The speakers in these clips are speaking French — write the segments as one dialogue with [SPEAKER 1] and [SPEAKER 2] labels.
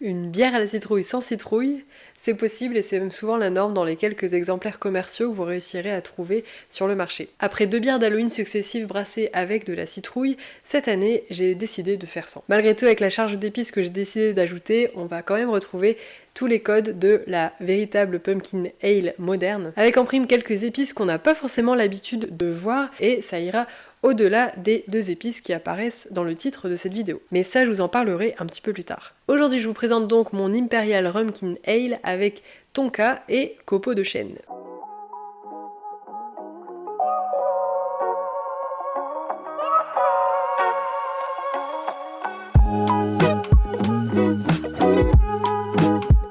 [SPEAKER 1] Une bière à la citrouille sans citrouille, c'est possible et c'est même souvent la norme dans les quelques exemplaires commerciaux que vous réussirez à trouver sur le marché. Après 2 bières d'Halloween successives brassées avec de la citrouille, cette année j'ai décidé de faire sans. Malgré tout, avec la charge d'épices que j'ai décidé d'ajouter, on va quand même retrouver tous les codes de la véritable pumpkin ale moderne, avec en prime quelques épices qu'on n'a pas forcément l'habitude de voir, et ça ira au-delà des 2 épices qui apparaissent dans le titre de cette vidéo. Mais ça, je vous en parlerai un petit peu plus tard. Aujourd'hui, je vous présente donc mon Imperial Pumpkin Ale avec tonka et copeaux de chêne.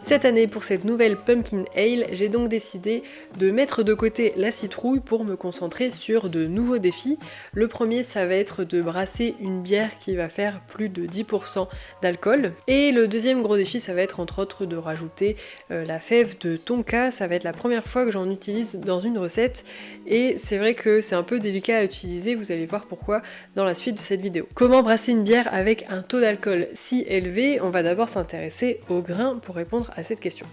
[SPEAKER 1] Cette année, pour cette nouvelle Pumpkin Ale, j'ai donc décidé de mettre de côté la citrouille pour me concentrer sur de nouveaux défis. Le premier, ça va être de brasser une bière qui va faire plus de 10% d'alcool. Et le deuxième gros défi, ça va être entre autres de rajouter la fève de tonka. Ça va être la première fois que j'en utilise dans une recette. Et c'est vrai que c'est un peu délicat à utiliser, vous allez voir pourquoi dans la suite de cette vidéo. Comment brasser une bière avec un taux d'alcool si élevé? On va d'abord s'intéresser au grain pour répondre à cette question.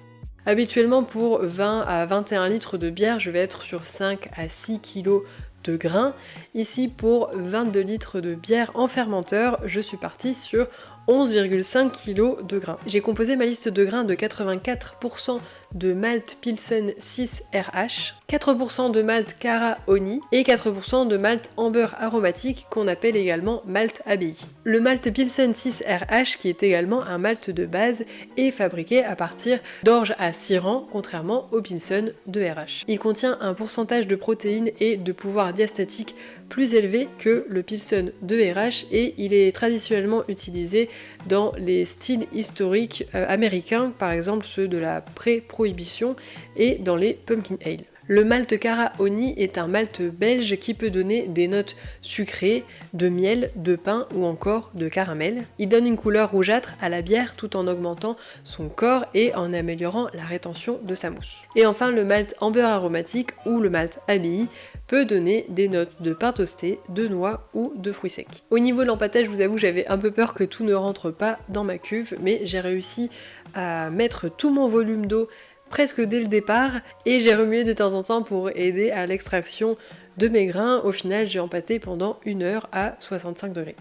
[SPEAKER 1] Habituellement pour 20 à 21 litres de bière, je vais être sur 5 à 6 kg de grains. Ici pour 22 litres de bière en fermenteur, je suis partie sur 11,5 kg de grains. J'ai composé ma liste de grains de 84% de malt Pilsen 6 RH, 4% de malt Cara Oni et 4% de malt amber aromatique qu'on appelle également malt abbaye. Le malt Pilsen 6 RH, qui est également un malt de base, est fabriqué à partir d'orge à 6 rangs, contrairement au Pilsen de RH. Il contient un pourcentage de protéines et de pouvoir diastatique plus élevé que le Pilsen de RH et il est traditionnellement utilisé dans les styles historiques américains, par exemple ceux de la pré-prohibition et dans les pumpkin ale. Le malt Cara Oni est un malt belge qui peut donner des notes sucrées, de miel, de pain ou encore de caramel. Il donne une couleur rougeâtre à la bière tout en augmentant son corps et en améliorant la rétention de sa mousse. Et enfin le malt amber aromatique ou le malt abbaye peut donner des notes de pain toasté, de noix ou de fruits secs. Au niveau de l'empâtage, je vous avoue, j'avais un peu peur que tout ne rentre pas dans ma cuve, mais j'ai réussi à mettre tout mon volume d'eau presque dès le départ et j'ai remué de temps en temps pour aider à l'extraction de mes grains. Au final, j'ai empâté pendant 1 heure à 65 degrés.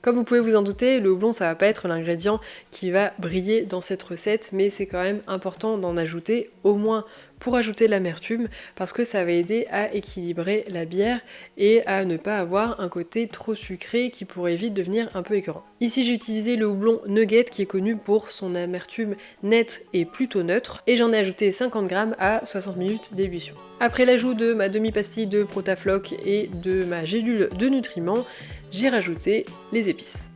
[SPEAKER 1] Comme vous pouvez vous en douter, le houblon ça va pas être l'ingrédient qui va briller dans cette recette, mais c'est quand même important d'en ajouter, au moins pour ajouter l'amertume, parce que ça va aider à équilibrer la bière et à ne pas avoir un côté trop sucré qui pourrait vite devenir un peu écœurant. Ici j'ai utilisé le houblon Nugget qui est connu pour son amertume nette et plutôt neutre, et j'en ai ajouté 50 g à 60 minutes d'ébullition. Après l'ajout de ma demi-pastille de Protafloc et de ma gélule de nutriments, j'ai rajouté les épices.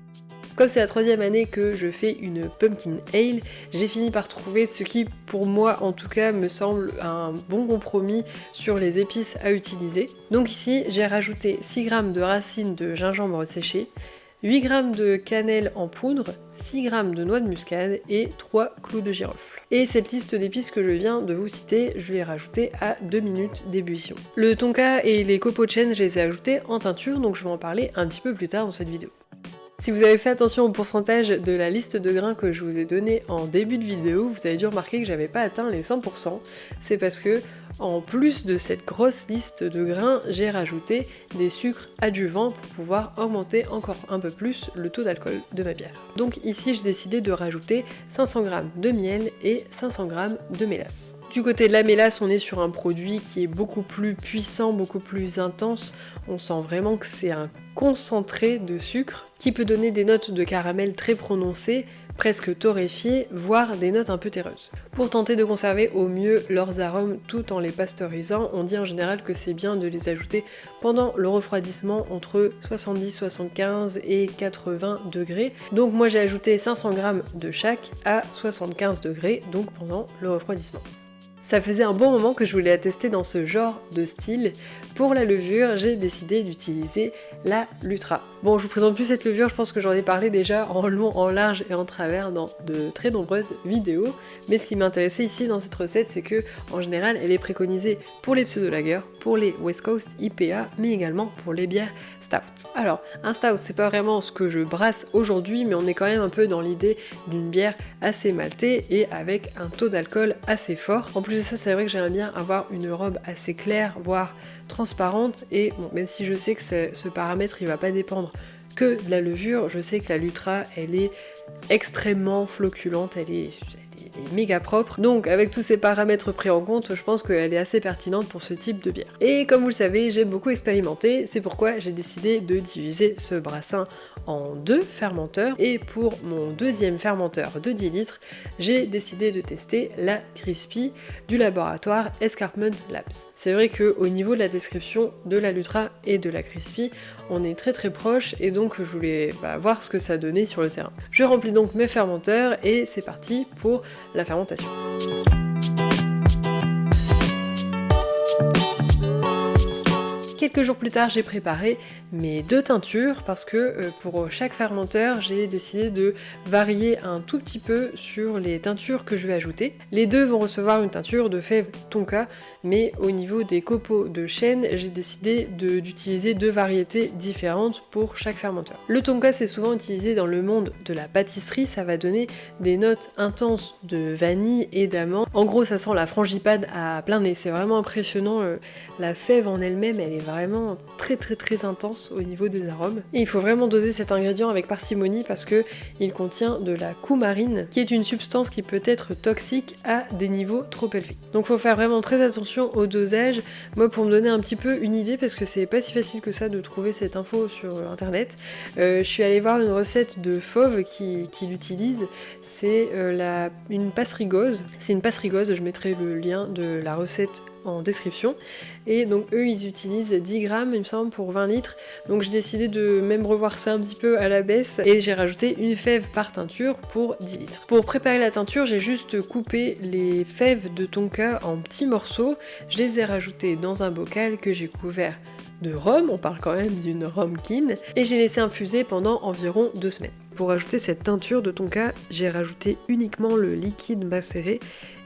[SPEAKER 1] Comme c'est la 3e année que je fais une Pumpkin Ale, j'ai fini par trouver ce qui, pour moi en tout cas, me semble un bon compromis sur les épices à utiliser. Donc ici, j'ai rajouté 6 g de racines de gingembre séché, 8 g de cannelle en poudre, 6 g de noix de muscade et 3 clous de girofle. Et cette liste d'épices que je viens de vous citer, je l'ai rajoutée à 2 minutes d'ébullition. Le tonka et les copeaux de chêne, je les ai ajoutés en teinture, donc je vais en parler un petit peu plus tard dans cette vidéo. Si vous avez fait attention au pourcentage de la liste de grains que je vous ai donné en début de vidéo, vous avez dû remarquer que j'avais pas atteint les 100%. C'est parce que, en plus de cette grosse liste de grains, j'ai rajouté des sucres adjuvants pour pouvoir augmenter encore un peu plus le taux d'alcool de ma bière. Donc ici, j'ai décidé de rajouter 500 g de miel et 500 g de mélasse. Du côté de la mélasse, on est sur un produit qui est beaucoup plus puissant, beaucoup plus intense. On sent vraiment que c'est un concentré de sucre qui peut donner des notes de caramel très prononcées, presque torréfiées, voire des notes un peu terreuses. Pour tenter de conserver au mieux leurs arômes tout en les pasteurisant, on dit en général que c'est bien de les ajouter pendant le refroidissement entre 70, 75 et 80 degrés. Donc moi j'ai ajouté 500 g de chaque à 75 degrés, donc pendant le refroidissement. Ça faisait un bon moment que je voulais la tester dans ce genre de style. Pour la levure, j'ai décidé d'utiliser la Lutra. Bon, je vous présente plus cette levure, je pense que j'en ai parlé déjà en long, en large et en travers dans de très nombreuses vidéos. Mais ce qui m'intéressait ici dans cette recette, c'est que en général, elle est préconisée pour les pseudo-lagers, pour les West Coast IPA, mais également pour les bières stout. Alors, un stout, c'est pas vraiment ce que je brasse aujourd'hui, mais on est quand même un peu dans l'idée d'une bière assez maltée et avec un taux d'alcool assez fort. En plus de ça, c'est vrai que j'aime bien avoir une robe assez claire, voire transparente, et bon, même si je sais que ce paramètre il va pas dépendre que de la levure, je sais que la Lutra elle est extrêmement floculente, elle est méga propre, donc avec tous ces paramètres pris en compte, je pense qu'elle est assez pertinente pour ce type de bière. Et comme vous le savez, j'ai beaucoup expérimenté, c'est pourquoi j'ai décidé de diviser ce brassin en 2 fermenteurs, et pour mon deuxième fermenteur de 10 litres, j'ai décidé de tester la Crispy du laboratoire Escarpment Labs. C'est vrai qu'au niveau de la description de la Lutra et de la Crispy, on est très proches, et donc je voulais voir ce que ça donnait sur le terrain. Je remplis donc mes fermenteurs, et c'est parti pour la fermentation. Quelques jours plus tard, j'ai préparé mes 2 teintures parce que pour chaque fermenteur, j'ai décidé de varier un tout petit peu sur les teintures que je vais ajouter. Les 2 vont recevoir une teinture de fèves tonka, mais au niveau des copeaux de chêne, j'ai décidé d'utiliser 2 variétés différentes pour chaque fermenteur. Le tonka, c'est souvent utilisé dans le monde de la pâtisserie, ça va donner des notes intenses de vanille et d'amande. En gros, ça sent la frangipane à plein nez, c'est vraiment impressionnant. La fève en elle-même, elle est vraiment très intense au niveau des arômes. Et il faut vraiment doser cet ingrédient avec parcimonie parce que il contient de la coumarine, qui est une substance qui peut être toxique à des niveaux trop élevés. Donc faut faire vraiment très attention au dosage. Moi, pour me donner un petit peu une idée, parce que c'est pas si facile que ça de trouver cette info sur internet, je suis allée voir une recette de fauve qui l'utilise. C'est une passerigose. C'est une passerigose, je mettrai le lien de la recette en description, et donc eux ils utilisent 10 grammes il me semble pour 20 litres, donc j'ai décidé de même revoir ça un petit peu à la baisse et j'ai rajouté une fève par teinture pour 10 litres. Pour préparer la teinture, j'ai juste coupé les fèves de tonka en petits morceaux, je les ai rajoutées dans un bocal que j'ai couvert de rhum, on parle quand même d'une rhumkin, et j'ai laissé infuser pendant environ 2 semaines. Pour ajouter cette teinture de tonka, j'ai rajouté uniquement le liquide macéré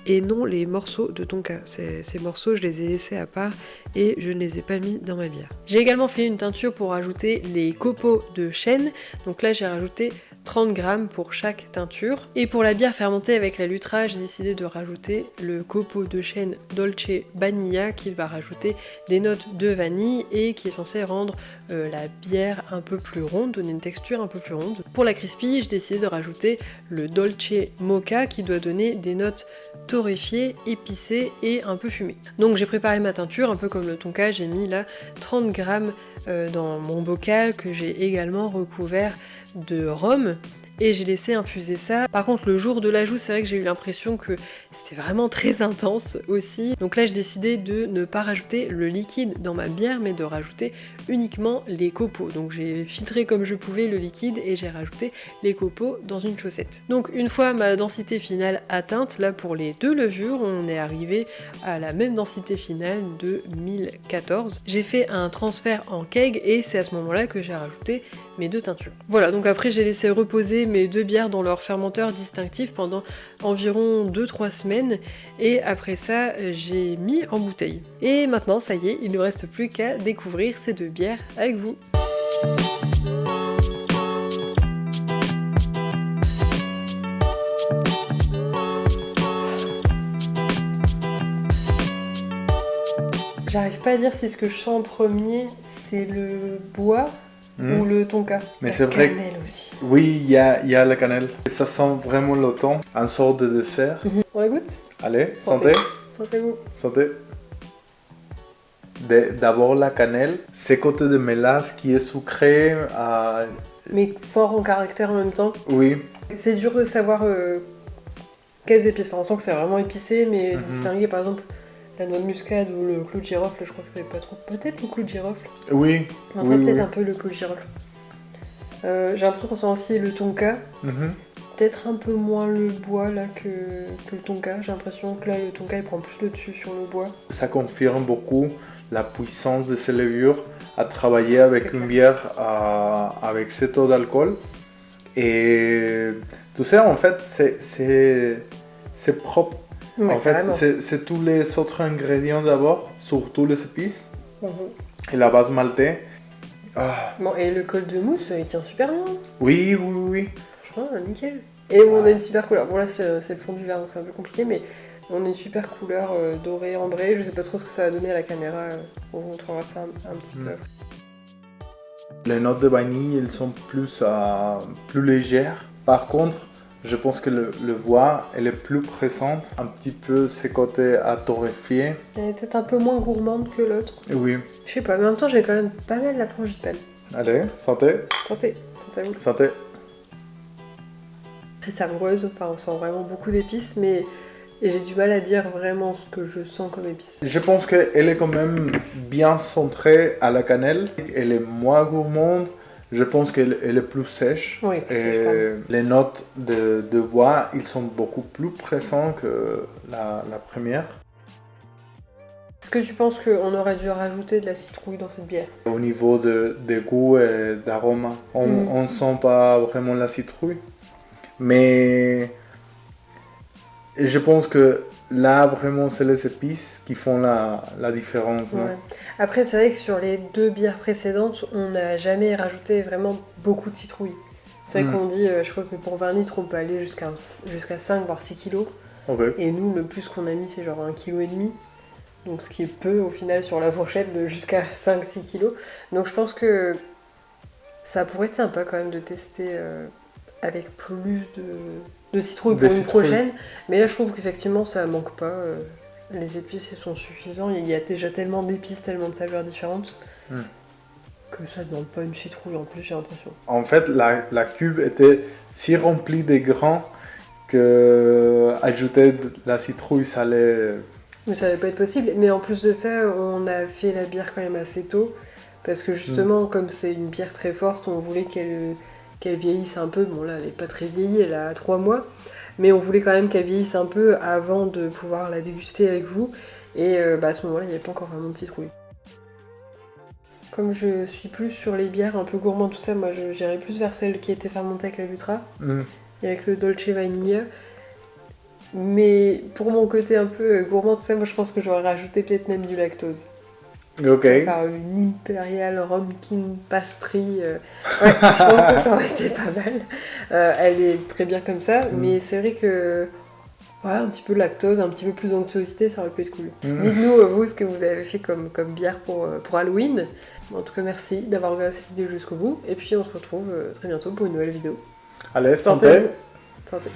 [SPEAKER 1] et non les morceaux de tonka. Ces morceaux, je les ai laissés à part et je ne les ai pas mis dans ma bière. J'ai également fait une teinture pour ajouter les copeaux de chêne, donc là j'ai rajouté 30 grammes pour chaque teinture. Et pour la bière fermentée avec la Lutra, j'ai décidé de rajouter le copeau de chêne Dolce Vanilla qui va rajouter des notes de vanille et qui est censé rendre la bière un peu plus ronde, donner une texture un peu plus ronde. Pour la Crispy, j'ai décidé de rajouter le Dolce Mocha qui doit donner des notes torréfiées, épicées et un peu fumées. Donc j'ai préparé ma teinture, un peu comme le tonka, j'ai mis là 30 grammes dans mon bocal que j'ai également recouvert de rhum et j'ai laissé infuser ça. Par contre le jour de l'ajout, c'est vrai que j'ai eu l'impression que c'était vraiment très intense aussi. Donc là j'ai décidé de ne pas rajouter le liquide dans ma bière mais de rajouter uniquement les copeaux. Donc j'ai filtré comme je pouvais le liquide et j'ai rajouté les copeaux dans une chaussette. Donc une fois ma densité finale atteinte, là pour les 2 levures, on est arrivé à la même densité finale de 1014. J'ai fait un transfert en keg et c'est à ce moment-là que j'ai rajouté mes 2 teintures. Voilà, donc après j'ai laissé reposer mes 2 bières dans leur fermenteur distinctif pendant environ 2-3 semaines et après ça j'ai mis en bouteille. Et maintenant ça y est, il ne reste plus qu'à découvrir ces 2 bières avec vous. J'arrive pas à dire si ce que je sens en premier c'est le bois ou le tonka.
[SPEAKER 2] Mais c'est vrai.
[SPEAKER 1] Cannelle aussi.
[SPEAKER 2] Oui, il y a la cannelle. Ça sent vraiment l'automne, un sort de dessert.
[SPEAKER 1] On la goûte ?
[SPEAKER 2] Allez, santé.
[SPEAKER 1] Sentez-vous.
[SPEAKER 2] Santé. D'abord la cannelle, ce côté de mélasse qui est sucré.
[SPEAKER 1] Mais fort en caractère en même temps.
[SPEAKER 2] Oui.
[SPEAKER 1] C'est dur de savoir quelles épices. Enfin, on sent que c'est vraiment épicé, mais distinguer par exemple la noix de muscade ou le clou de girofle, je crois que ça n'est pas trop. Peut-être le clou de girofle.
[SPEAKER 2] Oui.
[SPEAKER 1] On sent peut-être un peu le clou de girofle. J'ai l'impression qu'on sent aussi le tonka. peut-être un peu moins le bois là que le tonka. J'ai l'impression que là le tonka il prend plus le dessus sur le bois.
[SPEAKER 2] Ça confirme beaucoup la puissance de ces levures à travailler avec une bière avec ce taux d'alcool. Et tout ça, en fait, c'est propre.
[SPEAKER 1] Ouais,
[SPEAKER 2] en fait,
[SPEAKER 1] carrément.
[SPEAKER 2] c'est tous les autres ingrédients d'abord, surtout les épices
[SPEAKER 1] Mhm.
[SPEAKER 2] et la base maltais. Ah,
[SPEAKER 1] Bon, et le col de mousse, il tient super bien.
[SPEAKER 2] oui, oui, oui.
[SPEAKER 1] Franchement, nickel. Et on a une super couleur. Bon, là, c'est le fond du verre, donc c'est un peu compliqué, mais on a une super couleur dorée, ambrée. Je sais pas trop ce que ça va donner à la caméra. On vous montrera ça un petit peu.
[SPEAKER 2] Les notes de vanille, elles sont plus légères. Par contre, je pense que le bois, elle est plus présente. Un petit peu ses côtés à torréfier.
[SPEAKER 1] Elle est peut-être un peu moins gourmande que l'autre.
[SPEAKER 2] Oui.
[SPEAKER 1] Je sais pas, mais en même temps, j'ai quand même pas mal la frangipane.
[SPEAKER 2] Allez, santé.
[SPEAKER 1] Tentez, tentez-vous.
[SPEAKER 2] Santé.
[SPEAKER 1] Très savoureuse, enfin, on sent vraiment beaucoup d'épices, mais j'ai du mal à dire vraiment ce que je sens comme épices.
[SPEAKER 2] Je pense qu'elle est quand même bien centrée à la cannelle. Elle est moins gourmande. Je pense qu'elle est plus sèche.
[SPEAKER 1] Oui, plus
[SPEAKER 2] Et
[SPEAKER 1] sèche, quand même.
[SPEAKER 2] les notes de bois, ils sont beaucoup plus présents que la première.
[SPEAKER 1] Est-ce que tu penses qu'on aurait dû rajouter de la citrouille dans cette bière?
[SPEAKER 2] Au niveau des goûts et d'arôme, on ne sent pas vraiment la citrouille. Mais je pense que là, vraiment, c'est les épices qui font la différence. Non?
[SPEAKER 1] Ouais. Après, c'est vrai que sur les 2 bières précédentes, on n'a jamais rajouté vraiment beaucoup de citrouille. C'est vrai qu'on dit, je crois que pour 20 litres, on peut aller jusqu'à 5 voire 6 kilos.
[SPEAKER 2] Okay.
[SPEAKER 1] Et nous, le plus qu'on a mis, c'est genre 1,5 kg. Donc ce qui est peu au final sur la fourchette de jusqu'à 5-6 kilos. Donc je pense que ça pourrait être sympa quand même de tester avec plus de citrouille pour une prochaine. Mais là je trouve qu'effectivement ça manque pas. Les épices elles sont suffisants. Il y a déjà tellement d'épices, tellement de saveurs différentes que ça ne demande pas une citrouille en plus, j'ai l'impression.
[SPEAKER 2] En fait, la cube était si remplie de grains que ajouter de la citrouille, ça allait...
[SPEAKER 1] Mais ça va pas être possible. Mais en plus de ça, on a fait la bière quand même assez tôt. Parce que justement, comme c'est une bière très forte, on voulait qu'elle vieillisse un peu. Bon là, elle est pas très vieillie, elle a 3 mois. Mais on voulait quand même qu'elle vieillisse un peu avant de pouvoir la déguster avec vous. Et à ce moment-là, il n'y avait pas encore vraiment de citrouille. Comme je suis plus sur les bières un peu gourmandes, tout ça, moi j'irais plus vers celle qui était fermentée avec la Lutra. Et avec le Dolce Vanilla. Mais pour mon côté un peu gourmand, tout ça, moi je pense que j'aurais rajouté peut-être même du lactose.
[SPEAKER 2] Ok.
[SPEAKER 1] Enfin, une Imperial Pumpkin Pastry. Ouais, je pense que ça aurait été pas mal. Elle est très bien comme ça, mais c'est vrai que. Ouais, un petit peu de lactose, un petit peu plus d'onctuosité, ça aurait pu être cool. Dites-nous, vous, ce que vous avez fait comme bière pour Halloween. Bon, en tout cas, merci d'avoir regardé cette vidéo jusqu'au bout. Et puis, on se retrouve très bientôt pour une nouvelle vidéo.
[SPEAKER 2] Allez, santé.
[SPEAKER 1] Santé.